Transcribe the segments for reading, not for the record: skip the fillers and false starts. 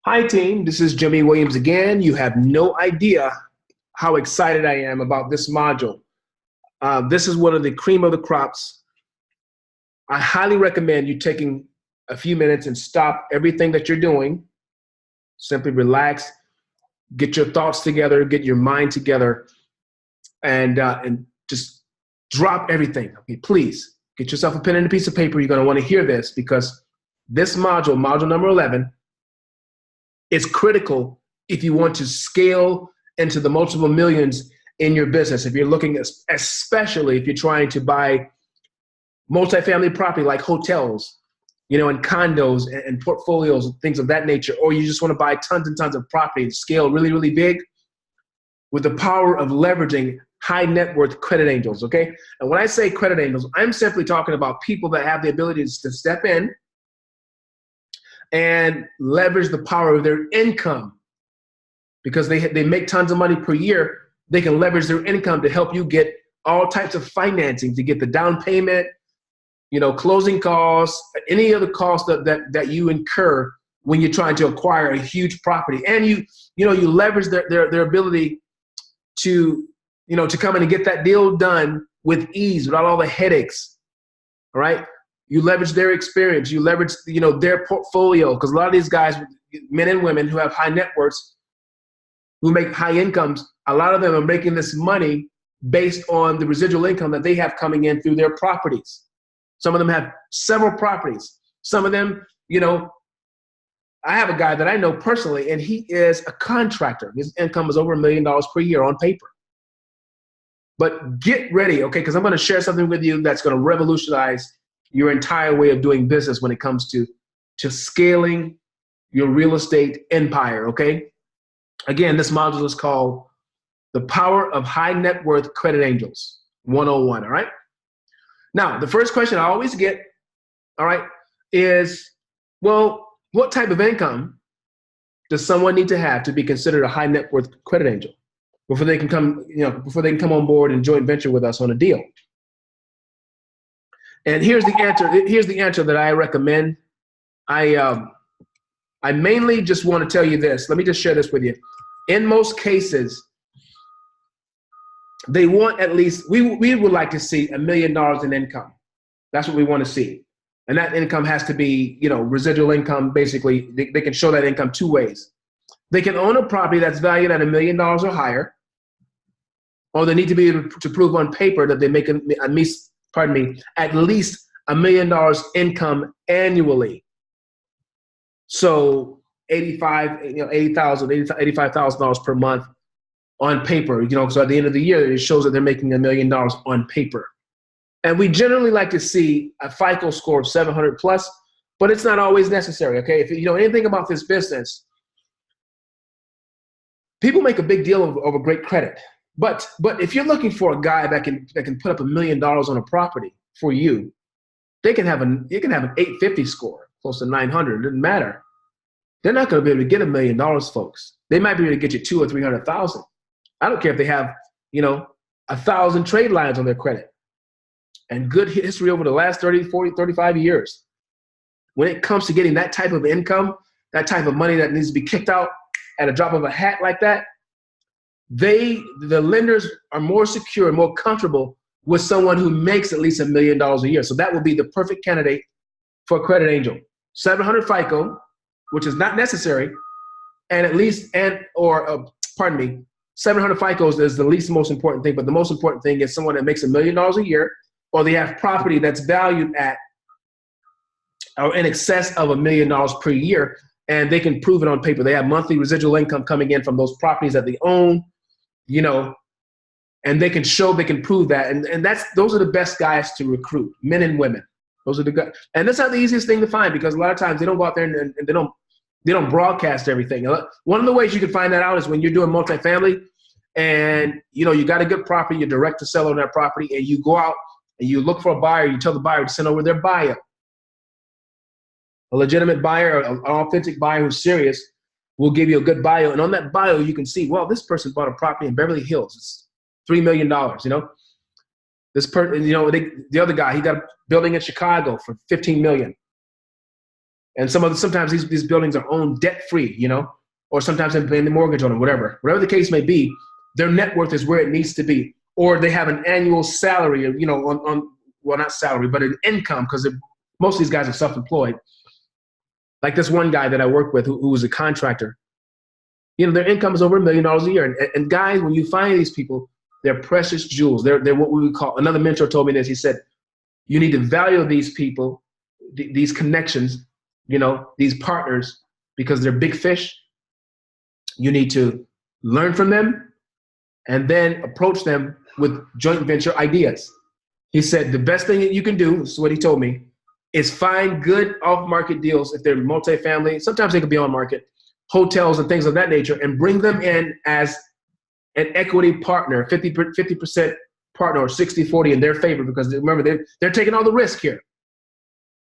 Hi team, this is Jimmie Williams again. You have no idea how excited I am about this module. This is one of the cream of the crops. I highly recommend you taking a few minutes and stop everything that you're doing. Simply relax, get your thoughts together, get your mind together, and just drop everything. Okay, please get yourself a pen and a piece of paper. You're going to want to hear this because this module, module number 11, is critical if you want to scale into the multiple millions in your business. If you're looking, especially if you're trying to buy multifamily property like hotels, and condos and portfolios and things of that nature, or you just want to buy tons and tons of property and scale really, really big with the power of leveraging high net worth credit angels, okay? And when I say credit angels, I'm simply talking about people that have the ability to step in and leverage the power of their income. Because they make tons of money per year, they can leverage their income to help you get all types of financing, to get the down payment, closing costs, any other costs that you incur when you're trying to acquire a huge property. And you leverage their ability to come in and get that deal done with ease without all the headaches. All right. You leverage their experience, you leverage their portfolio, because a lot of these guys, men and women who have high net worths, who make high incomes, a lot of them are making this money based on the residual income that they have coming in through their properties. Some of them have several properties. Some of them, I have a guy that I know personally, and he is a contractor. His income is over $1 million per year on paper. But get ready, okay, because I'm going to share something with you that's going to revolutionize your entire way of doing business when it comes to scaling your real estate empire, okay? Again, this module is called The Power of High Net Worth Credit Angels 101, all right? Now, the first question I always get, all right, is, well, what type of income does someone need to have to be considered a high net worth credit angel before they can come, before they can come on board and joint venture with us on a deal? And here's the answer. Here's the answer that I recommend. I mainly just want to tell you this. Let me just share this with you. In most cases, they want at least, we would like to see $1 million in income. That's what we want to see. And that income has to be, residual income. Basically, they can show that income two ways. They can own a property that's valued at $1 million or higher, or they need to be able to prove on paper that they make at least $1 million income annually. So $85,000 per month on paper, so at the end of the year, it shows that they're making $1 million on paper. And we generally like to see a FICO score of 700 plus, but it's not always necessary, okay? If you know anything about this business, people make a big deal of a great credit. But if you're looking for a guy that can put up $1 million on a property for you, you can have an 850 score, close to 900. It doesn't matter. They're not going to be able to get $1 million, folks. They might be able to get you 200,000 or 300,000. I don't care if they have 1,000 trade lines on their credit and good history over the last 30, 40, 35 years. When it comes to getting that type of income, that type of money that needs to be kicked out at a drop of a hat like that, the lenders are more secure and more comfortable with someone who makes at least $1 million a year. So that would be the perfect candidate for a credit angel. 700 FICO, which is not necessary, and 700 FICOs is the least most important thing, but the most important thing is someone that makes $1 million a year, or they have property that's valued at or in excess of $1 million per year, and they can prove it on paper. They have monthly residual income coming in from those properties that they own, and they can prove that. And those are the best guys to recruit, men and women. Those are the guys. And that's not the easiest thing to find, because a lot of times they don't go out there and they don't broadcast everything. One of the ways you can find that out is when you're doing multifamily and you got a good property, you're direct to sell on that property, and you go out and you look for a buyer, you tell the buyer to send over their bio. A legitimate buyer, an authentic buyer who's serious, will give you a good bio. And on that bio, you can see, well, this person bought a property in Beverly Hills. It's $3 million, This person, the other guy, he got a building in Chicago for $15 million. And sometimes these buildings are owned debt free, you know, or sometimes they're paying the mortgage on them, whatever the case may be. Their net worth is where it needs to be, or they have an annual salary, you know, well, not salary, but an income, because most of these guys are self-employed. Like this one guy that I work with who was a contractor, you know, their income is over $1 million a year. And guys, when you find these people, they're precious jewels. They're what we would call, another mentor told me this. He said, you need to value these people, these connections, you know, these partners, because they're big fish. You need to learn from them and then approach them with joint venture ideas. He said the best thing that you can do, this is what he told me, is find good off-market deals if they're multifamily. Sometimes they could be on market, hotels and things of that nature, and bring them in as an equity partner, 50% partner, or 60-40 in their favor, because remember, they're taking all the risk here.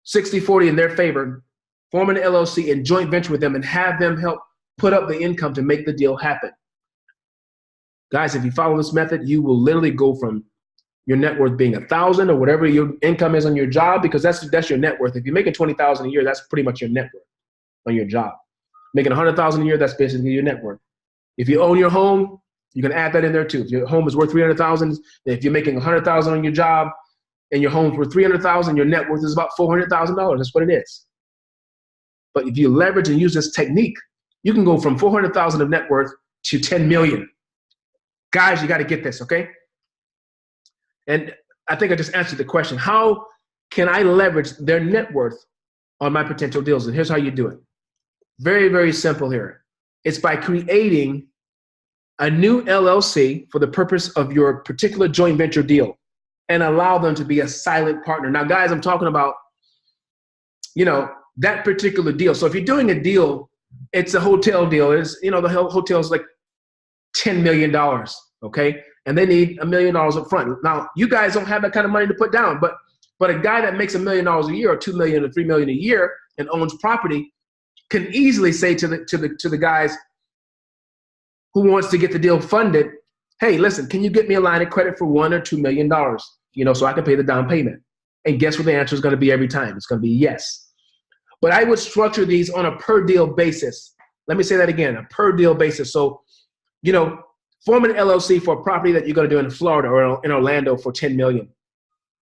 60-40 in their favor, form an LLC and joint venture with them and have them help put up the income to make the deal happen. Guys, if you follow this method, you will literally go from your net worth being 1,000 or whatever your income is on your job, because that's your net worth. If you're making 20,000 a year, that's pretty much your net worth on your job. Making 100,000 a year, that's basically your net worth. If you own your home, you can add that in there too. If your home is worth 300,000, if you're making 100,000 on your job and your home's worth 300,000, your net worth is about $400,000. That's what it is. But if you leverage and use this technique, you can go from 400,000 of net worth to 10 million. Guys, you got to get this, okay? And I think I just answered the question. How can I leverage their net worth on my potential deals? And here's how you do it. Very, very simple here. It's by creating a new LLC for the purpose of your particular joint venture deal and allow them to be a silent partner. Now, guys, I'm talking about, you know, that particular deal. So if you're doing a deal, it's a hotel deal. It's, you know, the hotel's like $10 million, okay? And they need $1 million up front. Now, you guys don't have that kind of money to put down, but a guy that makes $1 million a year or $2 million or $3 million a year and owns property can easily say to the guys who wants to get the deal funded, hey, listen, can you get me a line of credit for $1 or $2 million, you know, so I can pay the down payment? And guess what the answer is going to be every time? It's going to be yes. But I would structure these on a per deal basis. Let me say that again, a per deal basis. So, you know, form an LLC for a property that you're going to do in Florida or in Orlando for $10 million.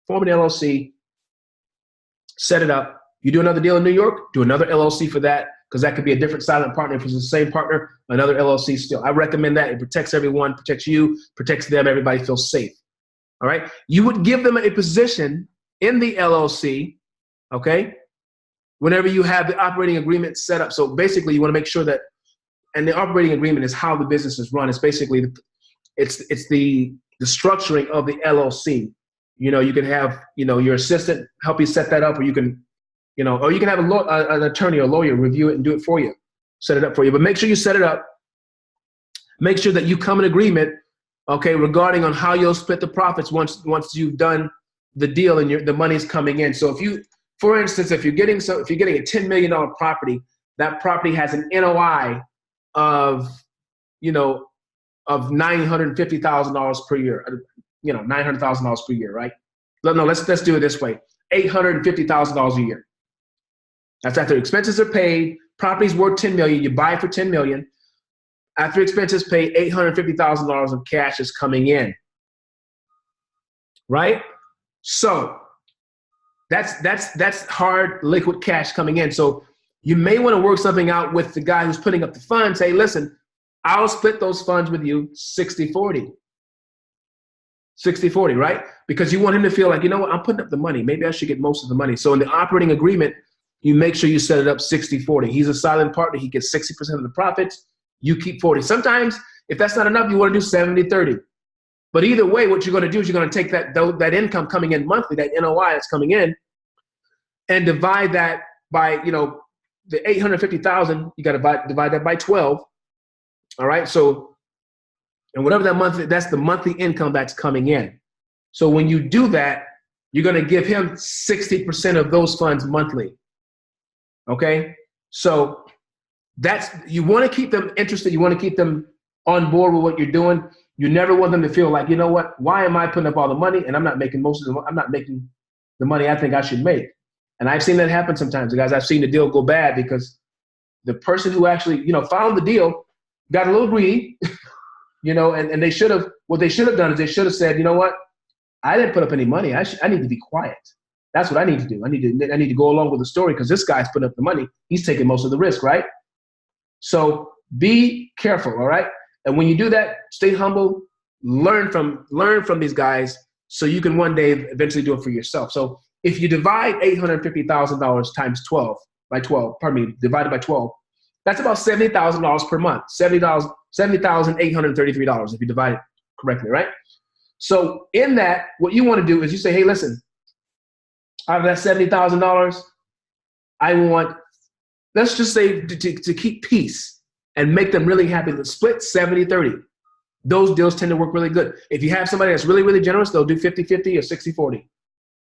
Form an LLC, set it up. You do another deal in New York, do another LLC for that, because that could be a different silent partner. If it's the same partner, another LLC still. I recommend that. It protects everyone, protects you, protects them. Everybody feels safe. All right? You would give them a position in the LLC, okay, whenever you have the operating agreement set up. So basically, you want to make sure that, and the operating agreement is how the business is run. It's basically, it's the structuring of the LLC. You know, you can have, you know, your assistant help you set that up, or you can, you know, or you can have an attorney or lawyer review it and do it for you, set it up for you. But make sure you set it up. Make sure that you come in agreement, okay, regarding on how you'll split the profits once you've done the deal and the money's coming in. So if you, for instance, if you're getting a $10 million property, that property has an NOI of, you know, of $950,000 per year, you know, $900,000 per year, right? No, let's do it this way. $850,000 a year. That's after expenses are paid. Property's worth $10 million. You buy it for $10 million. After expenses paid, $850,000 of cash is coming in, right? So that's hard liquid cash coming in. So you may want to work something out with the guy who's putting up the funds. Say, listen, I'll split those funds with you 60-40. 60-40, right? Because you want him to feel like, you know what, I'm putting up the money. Maybe I should get most of the money. So in the operating agreement, you make sure you set it up 60-40. He's a silent partner. He gets 60% of the profits. You keep 40. Sometimes, if that's not enough, you want to do 70-30. But either way, what you're going to do is you're going to take that income coming in monthly, that NOI that's coming in, and divide that by, you know, the 850,000. You got to divide that by 12. All right. So, and whatever that monthly, that's the monthly income that's coming in. So when you do that, you're going to give him 60% of those funds monthly. Okay. So you want to keep them interested. You want to keep them on board with what you're doing. You never want them to feel like, you know what, why am I putting up all the money and I'm not making I'm not making the money I think I should make. And I've seen that happen sometimes, guys. I've seen the deal go bad because the person who actually, found the deal got a little greedy, and they should have, what they should have done is they should have said, you know what? I didn't put up any money. I need to be quiet. That's what I need to do. I need to go along with the story because this guy's putting up the money. He's taking most of the risk, right? So be careful, all right? And when you do that, stay humble, learn from these guys so you can one day eventually do it for yourself. So if you divide $850,000 times 12 by 12, divided by 12, that's about $70,000 per month, $70,833 if you divide it correctly, right? So in that, what you want to do is you say, hey, listen, out of that $70,000, I want, let's just say to keep peace and make them really happy, let's split 70-30. Those deals tend to work really good. If you have somebody that's really, really generous, they'll do 50-50 or 60-40.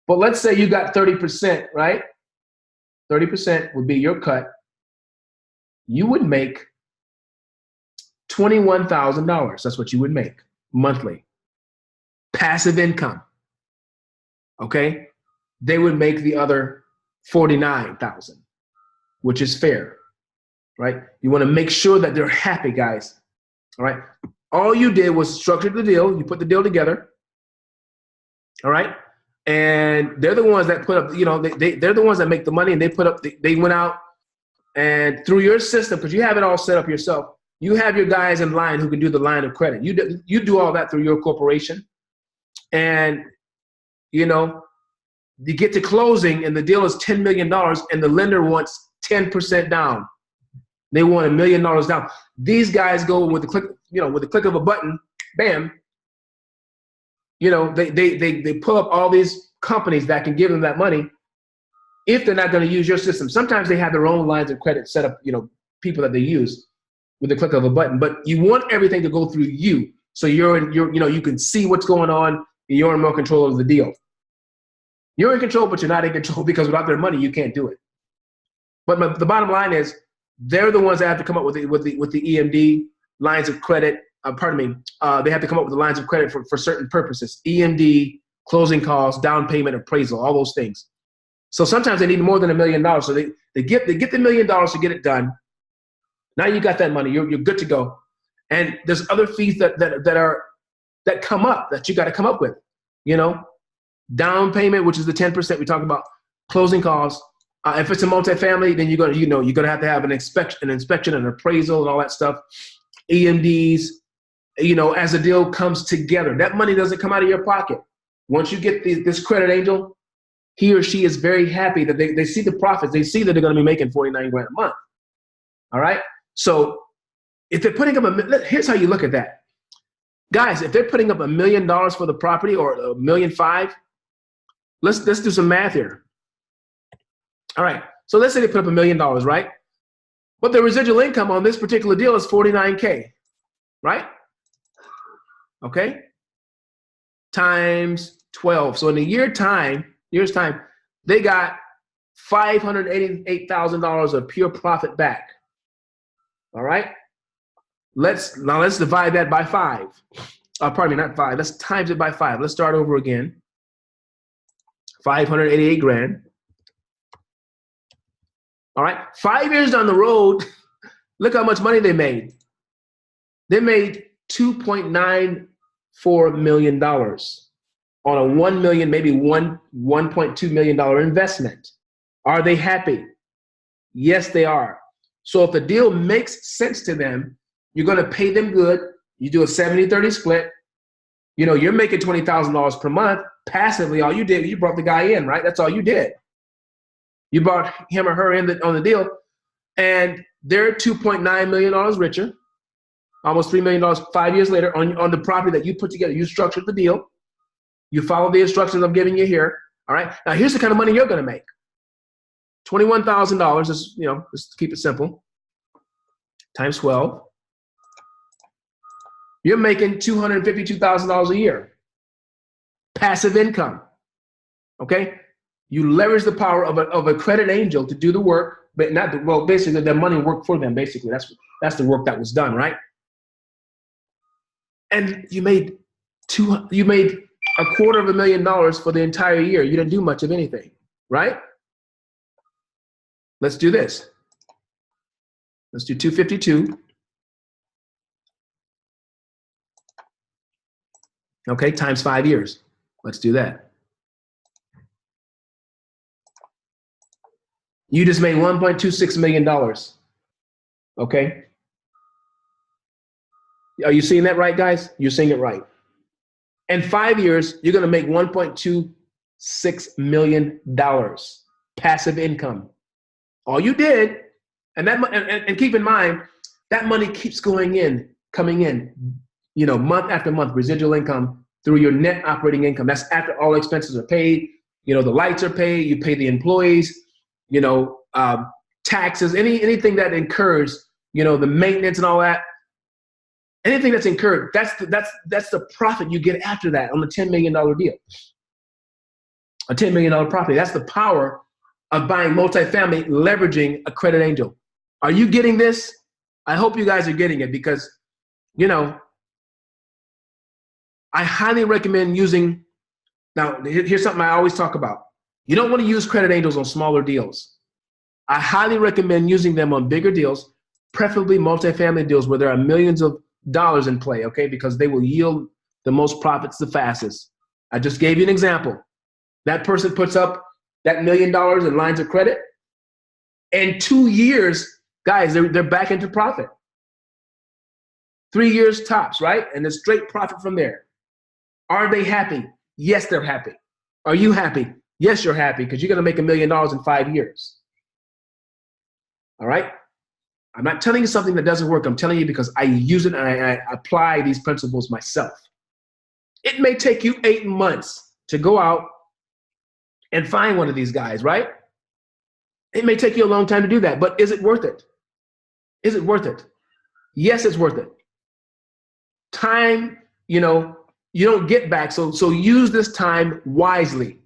But let's say you got 30%, right? 30% would be your cut. You would make $21,000. That's what you would make monthly. Passive income. Okay? They would make the other $49,000, which is fair, right? You want to make sure that they're happy, guys. All right? All you did was structure the deal. You put the deal together. All right? And they're the ones that put up, they're the ones that make the money, and they went out and through your system, because you have it all set up yourself, you have your guys in line who can do the line of credit. You do all that through your corporation. And, you get to closing and the deal is $10 million and the lender wants 10% down. They want $1 million down. These guys go with the click of a button, bam. They pull up all these companies that can give them that money if they're not going to use your system. Sometimes they have their own lines of credit set up, people that they use with the click of a button, but you want everything to go through you. So you can see what's going on and you're in more control of the deal. You're in control, but you're not in control because without their money, you can't do it. But the bottom line is they're the ones that have to come up with the EMD lines of credit. They have to come up with the lines of credit for certain purposes. EMD, closing costs, down payment, appraisal, all those things. So sometimes they need more than $1 million. So they get the $1 million to get it done. Now you got that money. You're good to go. And there's other fees that come up that you got to come up with. Down payment, which is the 10% we talk about, closing costs. If it's a multifamily, then you're gonna have to have an inspection, an appraisal, and all that stuff. EMDs, as the deal comes together, that money doesn't come out of your pocket. Once you get this credit angel, he or she is very happy that they see the profits. They see that they're going to be making $49,000 a month. All right. So if they're putting up here's how you look at that, guys. If they're putting up $1 million for the property or $1.5 million, let's do some math here. All right. So let's say they put up $1 million, right? But the residual income on this particular deal is $49K, right? Okay. Times 12. So in a year's time, they got $588,000 of pure profit back. All right. Let's divide that by 5. Pardon me, not 5. Let's times it by 5. Let's start over again. 588 grand. All right. 5 years down the road, look how much money they made. They made $2.94 million on a $1 million, maybe $1.2 million investment. Are they happy? Yes, they are. So if the deal makes sense to them, you're going to pay them good. You do a 70-30 split. You're making $20,000 per month. Passively, all you did, you brought the guy in, right? That's all you did. You brought him or her in on the deal, and they're $2.9 million richer, almost $3 million 5 years later on the property that you put together. You structured the deal. You follow the instructions I'm giving you here. All right. Now here's the kind of money you're going to make. $21,000 is, just to keep it simple, times 12. You're making $252,000 a year. Passive income. Okay. You leverage the power of a credit angel to do the work, but basically their money worked for them. Basically, that's the work that was done, right? And you made $250,000 for the entire year. You didn't do much of anything, right? let's do this. Let's do 252. Okay, times 5 years. Let's do that. You just made $1.26 million. Okay. Are you seeing that right, guys? You're seeing it right. In 5 years, you're going to make $1.26 million passive income. All you did, and keep in mind, that money keeps coming in, you know, month after month, residual income through your net operating income. That's after all expenses are paid. You know, the lights are paid, you pay the employees, you know, taxes, anything that incurs, you know, the maintenance and all that. Anything that's incurred, that's the profit you get after that on the $10 million deal. A $10 million property. That's the power of buying multifamily, leveraging a credit angel. Are you getting this? I hope you guys are getting it, because, you know, I highly recommend using, now here's something I always talk about. You don't want to use credit angels on smaller deals. I highly recommend using them on bigger deals, preferably multifamily deals where there are millions of dollars in play, okay? Because they will yield the most profits the fastest. I just gave you an example. That person puts up that $1 million in lines of credit. In 2 years, guys, they're back into profit. 3 years tops, right? And it's straight profit from there. Are they happy? Yes, they're happy. Are you happy? Yes, you're happy, because you're going to make $1 million in 5 years. All right? I'm not telling you something that doesn't work. I'm telling you because I use it and I apply these principles myself. It may take you 8 months to go out and find one of these guys, right? It may take you a long time to do that, but is it worth it? Is it worth it? Yes, it's worth it. Time, you know, you don't get back, so use this time wisely.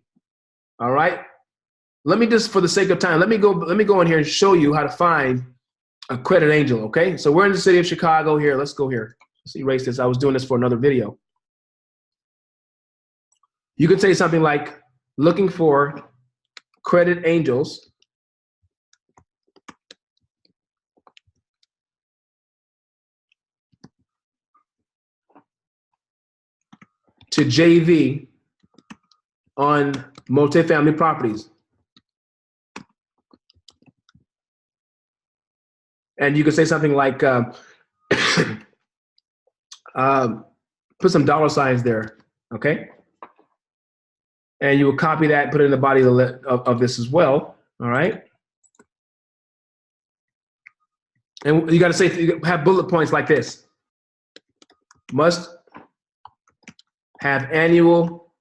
All right? Let me just, for the sake of time, let me go in here and show you how to find a credit angel, okay? So we're in the city of Chicago here. Let's go here. Let's erase this. I was doing this for another video. You could say something like, looking for credit angels to JV on multifamily properties. And you could say something like, put some dollar signs there, okay? And you will copy that and put it in the body of this as well, all right? And you got to say, you have bullet points like this. Must have annual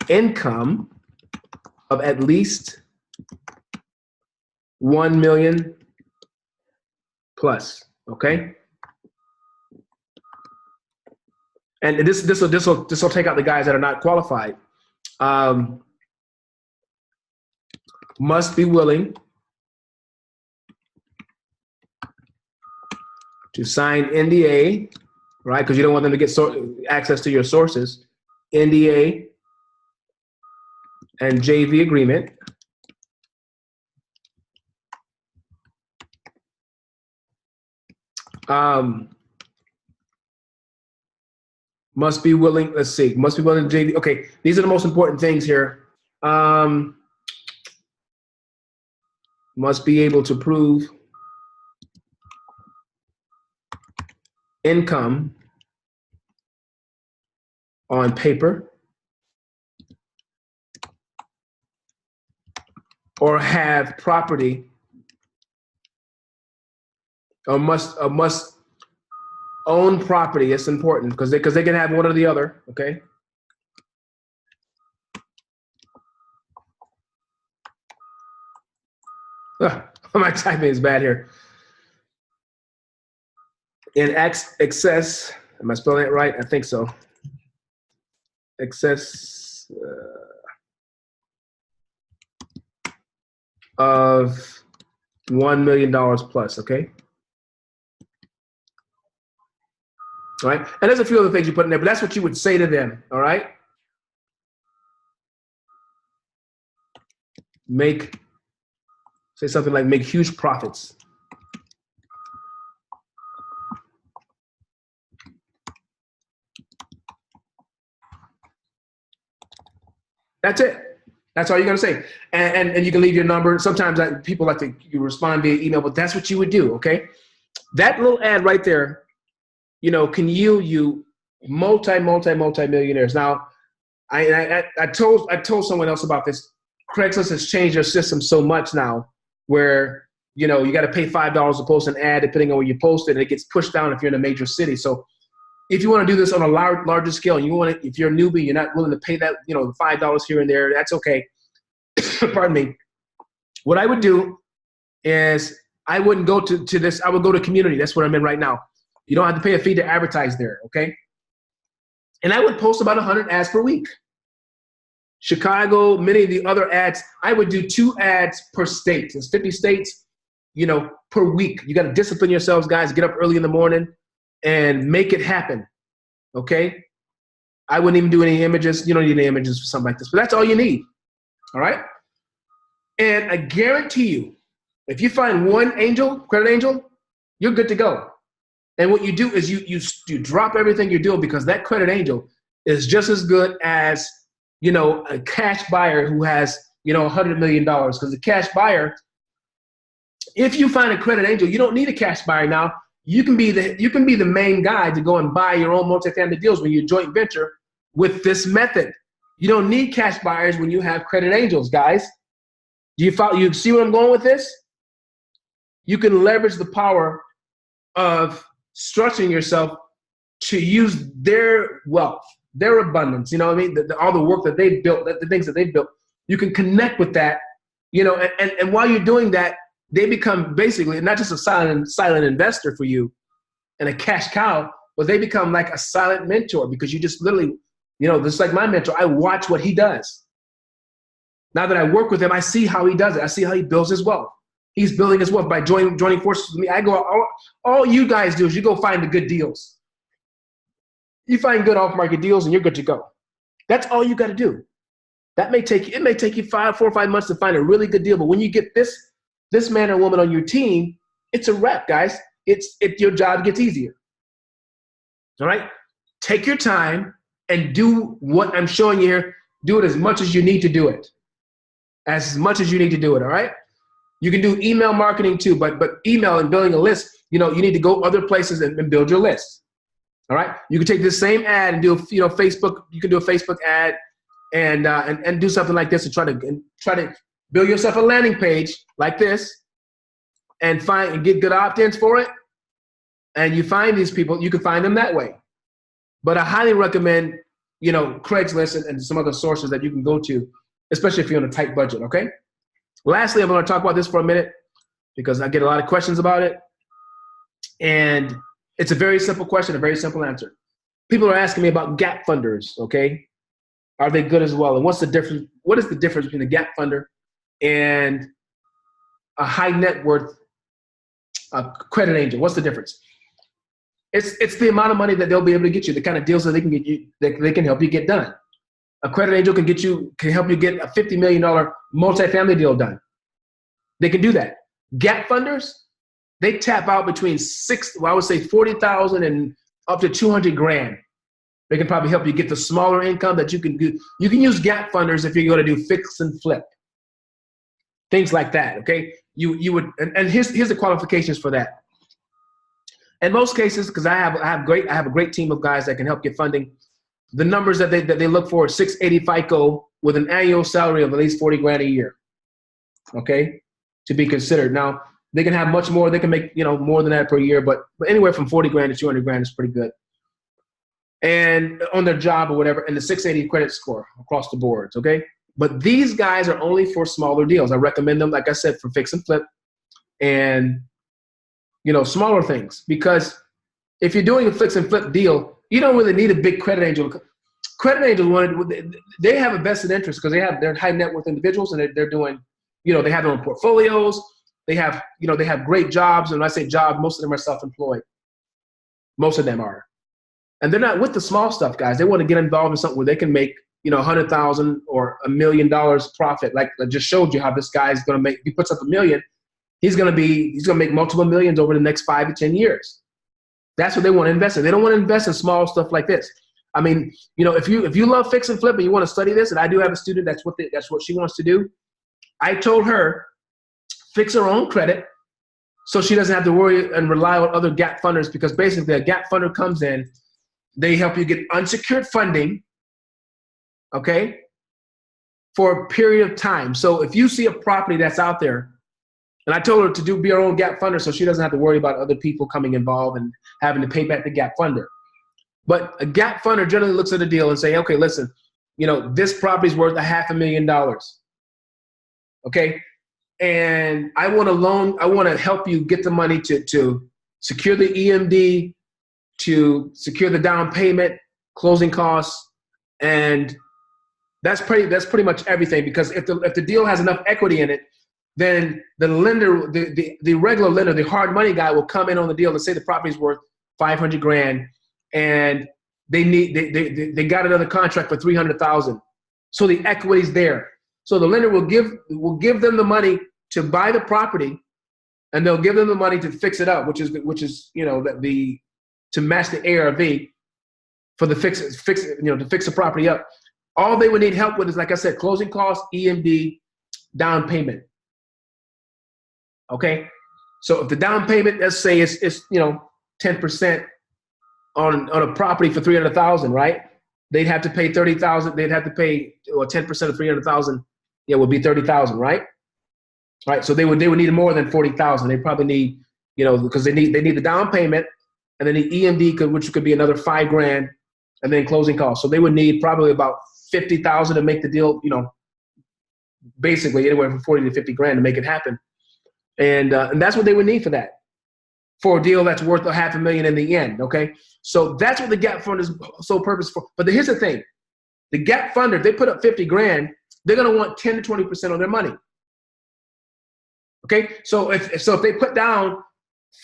income of at least 1 million plus, okay? And this will take out the guys that are not qualified. Must be willing to sign NDA, right? Because you don't want them to get access to your sources. NDA and JV agreement. Must be willing, let's see, must be willing to JV. Okay, these are the most important things here. Must be able to prove income on paper or have property, or must own property. It's important because they can have one or the other, okay? My typing is bad here. In excess, am I spelling it right? I think so. Excess of $1 million plus, okay? All right, and there's a few other things you put in there, but that's what you would say to them, all right? say something like make huge profits. That's it. That's all you're gonna say, and you can leave your number. Sometimes people like to respond via email, but that's what you would do. Okay, that little ad right there, can yield you multi-millionaires. Now, I told someone else about this. Craigslist has changed their system so much now, where you got to pay $5 to post an ad depending on where you post it, and it gets pushed down if you're in a major city. So if you want to do this on a larger scale, and if you're a newbie, you're not willing to pay that, $5 here and there, that's okay. Pardon me. What I would do is I wouldn't go to this. I would go to community. That's what I'm in right now. You don't have to pay a fee to advertise there, okay? And I would post about 100 ads per week. Chicago, many of the other ads, I would do 2 ads per state. It's 50 states, per week. You got to discipline yourselves, guys. Get up early in the morning and make it happen, okay? I wouldn't even do any images. You don't need any images for something like this, but that's all you need, all right? And I guarantee you, if you find one credit angel, you're good to go. And what you do is you drop everything you're doing, because that credit angel is just as good as, a cash buyer who has, $100 million. Because the cash buyer, if you find a credit angel, you don't need a cash buyer now. You can be the main guy to go and buy your own multifamily deals when you joint venture with this method. You don't need cash buyers when you have credit angels, guys. You see where I'm going with this? You can leverage the power of structuring yourself to use their wealth, their abundance, all the work that they've built, the things that they've built. You can connect with that, and while you're doing that, they become basically not just a silent investor for you and a cash cow, but they become like a silent mentor, because you just literally, just like my mentor, I watch what he does. Now that I work with him, I see how he does it. I see how he builds his wealth. He's building his wealth by joining forces with me. I go, all you guys do is you go find the good deals. You find good off-market deals and you're good to go. That's all you got to do. It may take you 4 or 5 months to find a really good deal, but when you get this man or woman on your team, it's a wrap, guys. Your job gets easier. All right? Take your time and do what I'm showing you here. Do it as much as you need to do it. As much as you need to do it, all right? You can do email marketing too, but email and building a list, you need to go other places and build your list. All right? You can take this same ad and do Facebook. You can do a Facebook ad and do something like this and try to build yourself a landing page like this and get good opt-ins for it. And you find these people, you can find them that way. But I highly recommend, Craigslist and some other sources that you can go to, especially if you're on a tight budget, okay? Lastly, I'm going to talk about this for a minute because I get a lot of questions about it. And it's a very simple question, a very simple answer. People are asking me about gap funders, okay? Are they good as well? And what's the difference? What is the difference between a gap funder and a high net worth credit angel? What's the difference? It's the amount of money that they'll be able to get you, the kind of deals that they can get you, that they can help you get done. A credit angel can help you get a $50 million multifamily deal done. They can do that. Gap funders, they tap out between I would say 40,000 and up to 200 grand. They can probably help you get the smaller income that you can do. You can use gap funders if you're going to do fix and flip, things like that. Okay, you would, and here's the qualifications for that. In most cases, because I have a great team of guys that can help get funding. The numbers that they look for is 680 FICO with an annual salary of at least 40 grand a year. Okay, to be considered. Now they can have much more. They can make more than that per year, but anywhere from 40 grand to 200 grand is pretty good. And on their job or whatever, and the 680 credit score across the boards. Okay, but these guys are only for smaller deals. I recommend them, like I said, for fix and flip, and smaller things, because if you're doing a fix and flip deal, you don't really need a big credit angel. Credit angels, they have a vested interest because they're high net worth individuals and they're doing, they have their own portfolios. They have, they have great jobs. And when I say job, most of them are self-employed. Most of them are. And they're not with the small stuff, guys. They want to get involved in something where they can make $100,000 or $1 million profit. Like I just showed you how this guy's going to make, if he puts up $1 million, he's going to make multiple millions over the next 5 to 10 years. That's what they want to invest in. They don't want to invest in small stuff like this. I mean, if you love fix and flip and you want to study this, and I do have a student that's what she wants to do. I told her fix her own credit so she doesn't have to worry and rely on other gap funders, because basically a gap funder comes in, they help you get unsecured funding, okay, for a period of time. So if you see a property that's out there, and I told her to be her own gap funder so she doesn't have to worry about other people coming involved and having to pay back the gap funder. But a gap funder generally looks at a deal and say, okay, listen, this property's worth $500,000. Okay. And I want to help you get the money to secure the EMD, to secure the down payment, closing costs. And that's pretty much everything, because if the deal has enough equity in it, then the lender, the regular lender, the hard money guy will come in on the deal and say the property's worth $500,000, and they got another contract for $300,000. So the equity's there. So the lender will give them the money to buy the property, and they'll give them the money to fix it up, which is to match the ARV for the to fix the property up. All they would need help with is, like I said, closing costs, EMD, down payment. Okay, so if the down payment, let's say it's 10% on a property for $300,000, right? They'd have to pay $30,000. They'd have to pay 10% of $300,000. Yeah, would be $30,000, right? Right. So they would need more than $40,000. They probably need, because they need the down payment, and then the EMD, which could be another $5,000, and then closing costs. So they would need probably about $50,000 to make the deal. Basically anywhere from $40,000 to $50,000 to make it happen. And that's what they would need for a deal that's worth $500,000 in the end. Okay, so that's what the gap fund is sole purpose for. But here's the thing: the gap funder, if they put up $50,000, they're going to want 10 to 20% of their money. Okay, so if they put down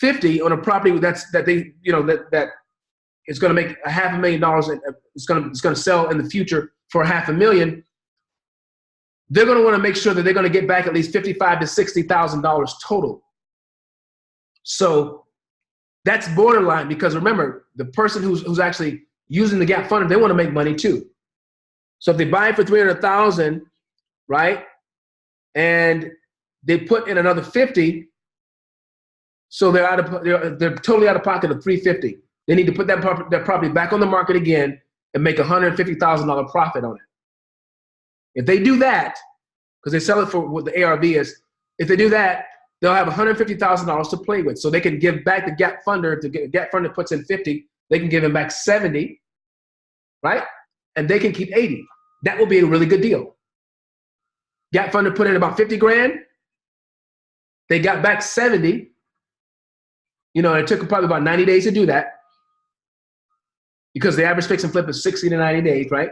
50 on a property that is going to make $500,000, and it's going to sell in the future for $500,000. They're going to want to make sure that they're going to get back at least $55,000 to $60,000 total. So that's borderline, because remember, the person who's actually using the gap funder, they want to make money too. So if they buy it for $300,000, right, and they put in another $50,000, so they're totally out of pocket of $350,000. They need to put that property back on the market again and make $150,000 profit on it. If they do that, because they sell it for what the ARV is, if they do that, they'll have $150,000 to play with. So they can give back the gap funder. If the gap funder puts in 50, they can give him back 70, right? And they can keep 80. That will be a really good deal. Gap funder put in about $50,000. They got back 70. It took probably about 90 days to do that, because the average fix and flip is 60 to 90 days, right?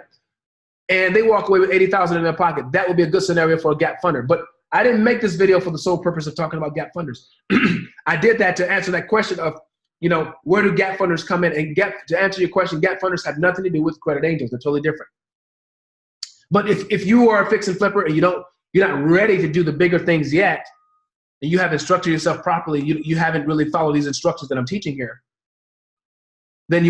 And they walk away with $80,000 in their pocket. That would be a good scenario for a gap funder. But I didn't make this video for the sole purpose of talking about gap funders. I did that to answer that question of, where do gap funders come in? And to answer your question, gap funders have nothing to do with credit angels. They're totally different. But if you are a fix and flipper and you're not ready to do the bigger things yet, and you haven't structured yourself properly, you haven't really followed these instructions that I'm teaching here, then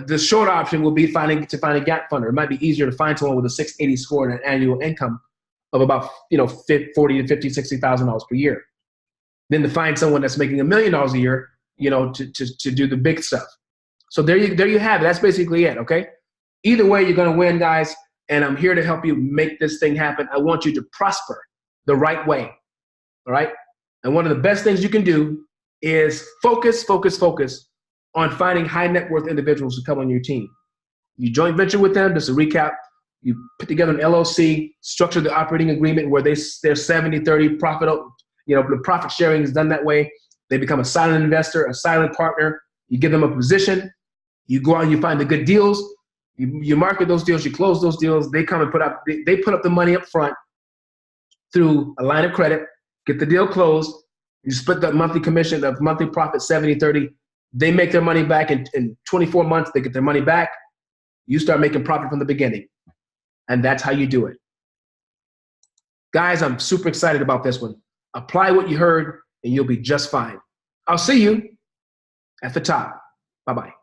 the short option will be find a gap funder. It might be easier to find someone with a 680 score and an annual income of about $40,000 to $50,000, $60,000 per year, than to find someone that's making $1 million a year, to do the big stuff. So there you have it. That's basically it. Okay. Either way, you're going to win, guys. And I'm here to help you make this thing happen. I want you to prosper the right way. All right. And one of the best things you can do is focus on finding high net worth individuals to come on your team. You joint venture with them. Just a recap. You put together an LLC, structure the operating agreement where they're 70-30 profit. The profit sharing is done that way. They become a silent investor, a silent partner. You give them a position. You go out and you find the good deals. You market those deals. You close those deals. They come and put up the money up front through a line of credit. Get the deal closed. You split the monthly commission of monthly profit 70-30. They make their money back in 24 months. They get their money back. You start making profit from the beginning. And that's how you do it. Guys, I'm super excited about this one. Apply what you heard and you'll be just fine. I'll see you at the top. Bye-bye.